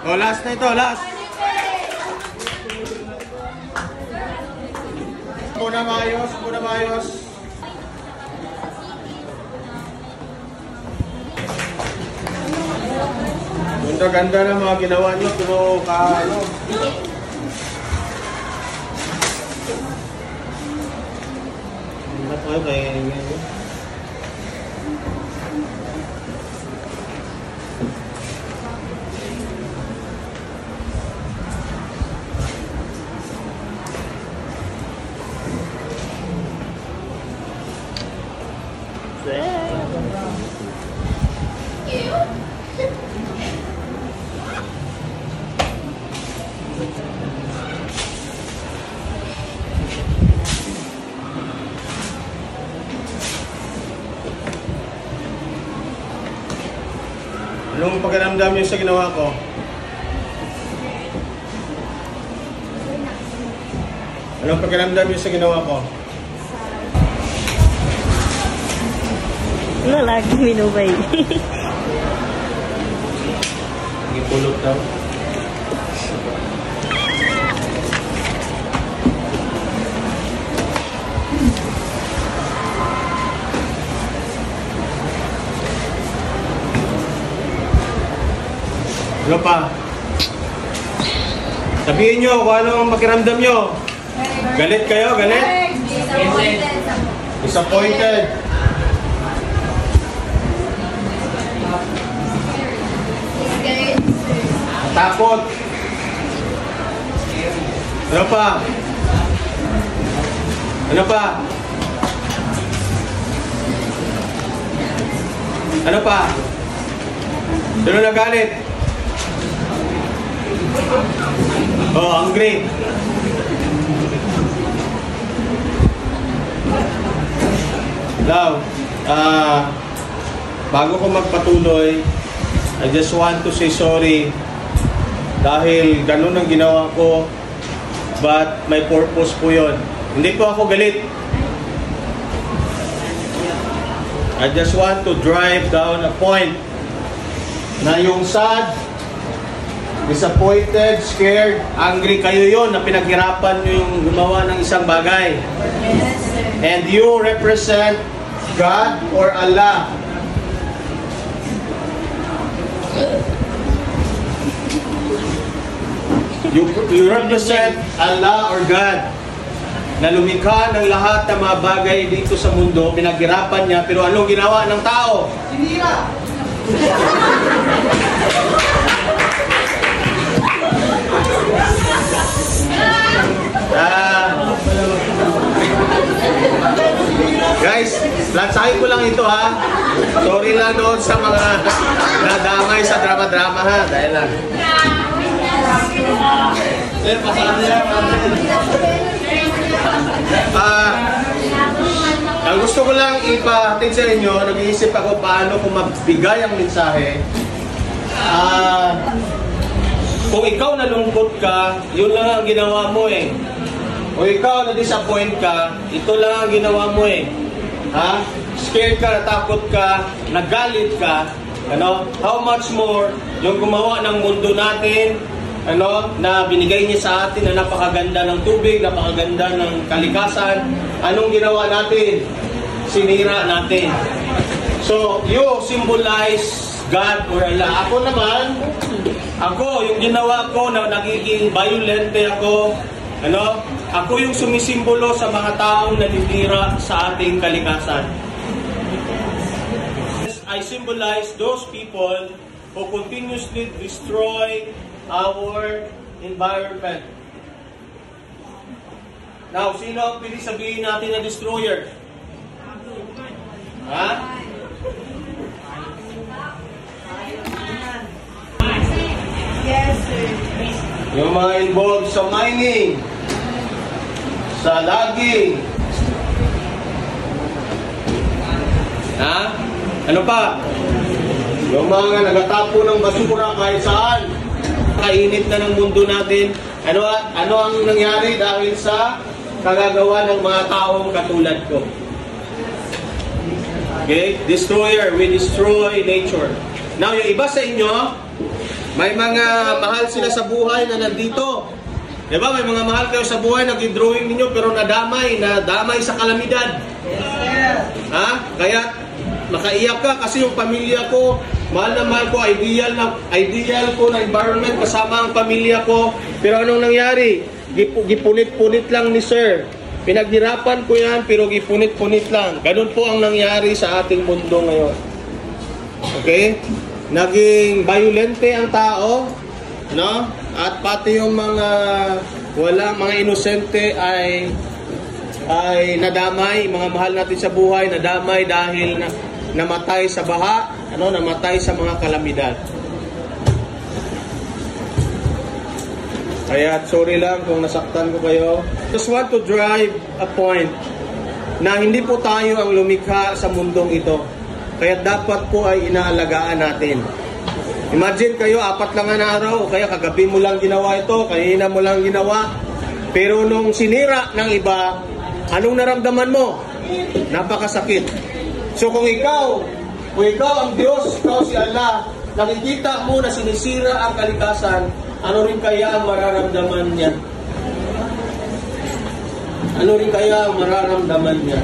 Oh, last na ito, last. Muna maayos, muna maayos. Ganda-ganda na mga ginawa nyo, pero ano. Hindi tayo kaya ngayon. Anong pakiramdam niyo sa ginawa ko? Anong pakiramdam niyo sa ginawa ko? Lalaki minubay. Ipulot daw. Ano pa? Sabihin nyo kung anong pakiramdam nyo. Galit kayo? Galit? Disappointed. Takot. Ano pa? Ano pa? Ano pa? Sino nagalit? Oh, hungry. Now, bago ko magpatuloy, I just want to say sorry dahil ganun ang ginawa ko, but may purpose po yun. Hindi po ako galit. I just want to drive down a point na yung sad, disappointed, scared, angry kayo yon na pinaghirapan nyo yung gumawa ng isang bagay. And you represent God or Allah. You represent Allah or God na lumikha ng lahat ng mga bagay dito sa mundo, pinaghirapan niya, pero anong ginawa ng tao? Sinira! Guys, lansahin ko lang ito ha. Sorry lang doon sa mga nadamay sa drama-drama ha. Dahil lang. Sir, pasalamat niya. Ang gusto ko lang ipahatid sa inyo, nag-iisip ako paano kung magbigay ang mensahe. Kung ikaw nalungkot ka, yun lang ang ginawa mo eh. Kung ikaw na-disappoint ka, ito lang ang ginawa mo eh. Ha? Scared ka, natakot ka, nagalit ka, ano? How much more yung gumawa ng mundo natin, ano, na binigay niya sa atin na napakaganda ng tubig, napakaganda ng kalikasan. Anong ginawa natin? Sinira natin. So, you symbolize God or Allah. Ako naman, yung ginawa ko na nagiging violente ako, ano? Ako yung sumisimbolo sa mga taong nanitira sa ating kalikasan. I symbolize those people who continuously destroy our environment. Now, sino ang pili sabihin natin na destroyer? Ha? Yes, sir. Yung mga involved sa mining, sa logging. Ha? Ano pa? Yung mga nagatapo ng basura kahit saan. Kainit na ng mundo natin. Ano ang nangyari dahil sa kagagawa ng mga taong katulad ko? Okay? Destroyer. We destroy nature. Now, yung iba sa inyo, May mga mahal sila sa buhay na nandito. Diba? May mga mahal kayo sa buhay, nag-drawing ninyo pero nadamay sa kalamidad. Ha? Kaya makaiyak ka kasi yung pamilya ko, mahal na mahal ko, ideal ko na environment kasama ang pamilya ko. Pero anong nangyari? Gipunit-punit lang ni Sir. Pinaghirapan ko yan pero gipunit-punit lang. Ganun po ang nangyari sa ating mundo ngayon. Okay? Naging violente ang tao, no? At pati yung mga mga inosente ay nadamay, mga mahal natin sa buhay, nadamay dahil namatay sa baha, namatay sa mga kalamidad. Kaya sorry lang kung nasaktan ko kayo. Just want to drive a point na hindi po tayo ang lumikha sa mundong ito. Kaya dapat po ay inaalagaan natin. Imagine kayo, 4 lang na araw, o kaya kagabi mo lang ginawa ito, kanina mo lang ginawa. Pero nung sinira ng iba, anong naramdaman mo? Napakasakit. So kung ikaw ang Diyos, ikaw si Allah, nakikita mo na sinisira ang kalikasan, ano rin kaya ang mararamdaman niya? Ano rin kaya ang mararamdaman niya?